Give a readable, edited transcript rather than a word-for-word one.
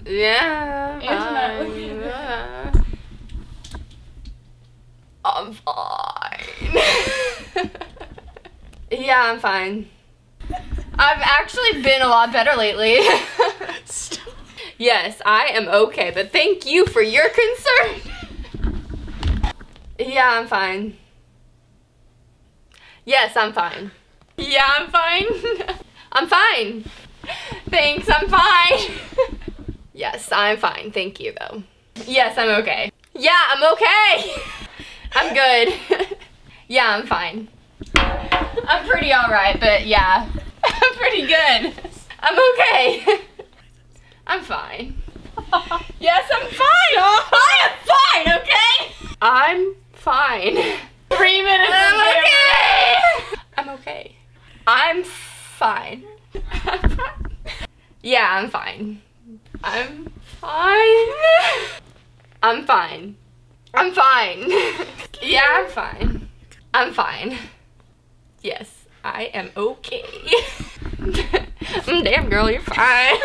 Yeah, Antoinette, fine. look at I'm fine. Yeah, I'm fine. I've actually been a lot better lately. Stop. Yes, I am okay, but thank you for your concern. Yeah, I'm fine. Yes, I'm fine. Yeah, I'm fine. I'm fine. Thanks, I'm fine. Yes, I'm fine. Thank you, though. Yes, I'm okay. Yeah, I'm okay. I'm good. Yeah, I'm fine. I'm pretty alright, but yeah. I'm pretty good. I'm okay. I'm fine. Yes, I'm fine. I am fine, okay? I'm fine. 3 minutes of I'm camera. okay. I'm okay. I'm fine. I'm fine. Yeah, I'm fine. I'm fine. I'm fine. I'm fine. Yeah, I'm fine. I'm fine. Yes, I am okay. Damn girl, you're fine.